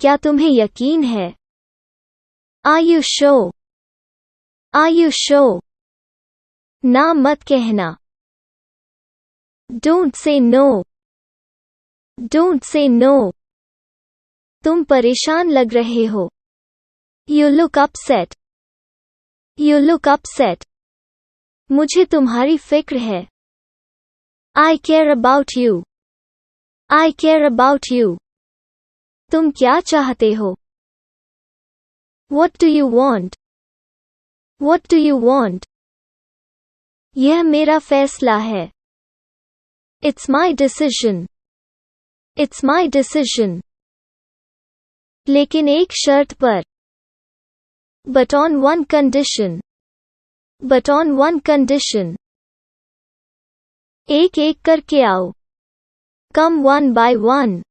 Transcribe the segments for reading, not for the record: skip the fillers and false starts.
क्या तुम्हें यकीन है? Are you sure? Are you sure? ना मत कहना. Don't say no. Don't say no. तुम परेशान लग रहे हो. You look upset. You look upset. मुझे तुम्हारी फिक्र है. I care about you. I care about you. तुम क्या चाहते हो? What do you want? What do you want? यह मेरा फैसला है. It's my decision. It's my decision. लेकिन एक शर्त पर. But on one condition. But on one condition. एक एक करके आओ. Come one by one.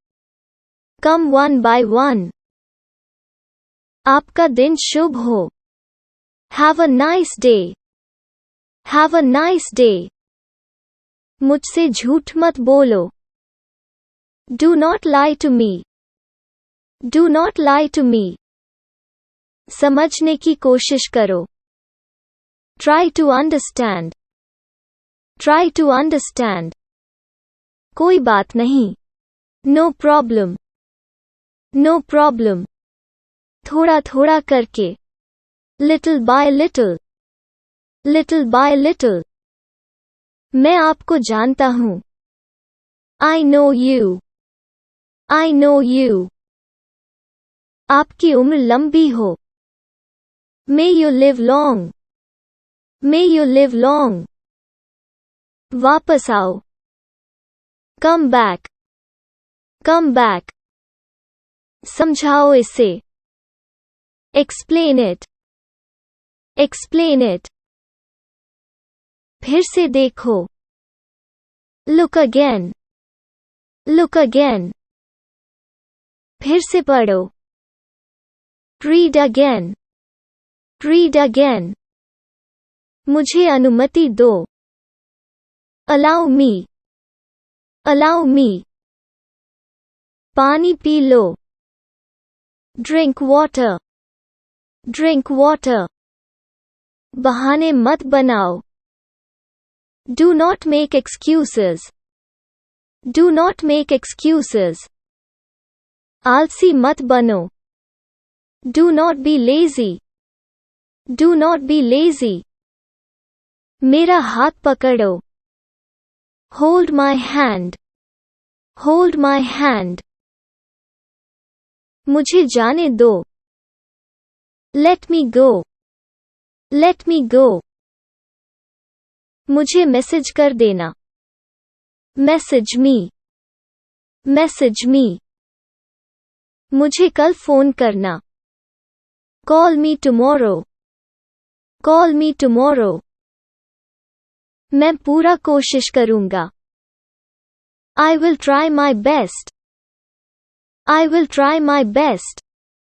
Come one by one. आपका दिन शुभ हो. Have a nice day. Have a nice day. मुझसे झूठ मत बोलो. Do not lie to me. Do not lie to me. समझने की कोशिश करो. Try to understand. Try to understand. कोई बात नहीं. No problem. No problem. थोड़ा थोड़ा करके. Little by little. Little by little. मैं आपको जानता हूँ. I know you. I know you. आपकी उम्र लंबी हो. May you live long. May you live long. वापस आओ. Come back. Come back. समझाओ इसे. Explain it. Explain it. फिर से देखो. Look again. Look again. फिर से पढ़ो. Read again. Read again. मुझे अनुमति दो. Allow me. Allow me. पानी P low. Drink water. Drink water. बहाने मत बनाओ. Do not make excuses. Do not make excuses. आलसी मत बनो. Do not be lazy. Do not be lazy. मेरा हाथ पकड़ो. Hold my hand. Hold my hand. मुझे जाने दो. Let me go. Let me go. मुझे मैसेज कर देना. Message me. Message me. मुझे कल फोन करना. Call me tomorrow. Call me tomorrow. मैं पूरा कोशिश करूंगा. I will try my best. I will try my best.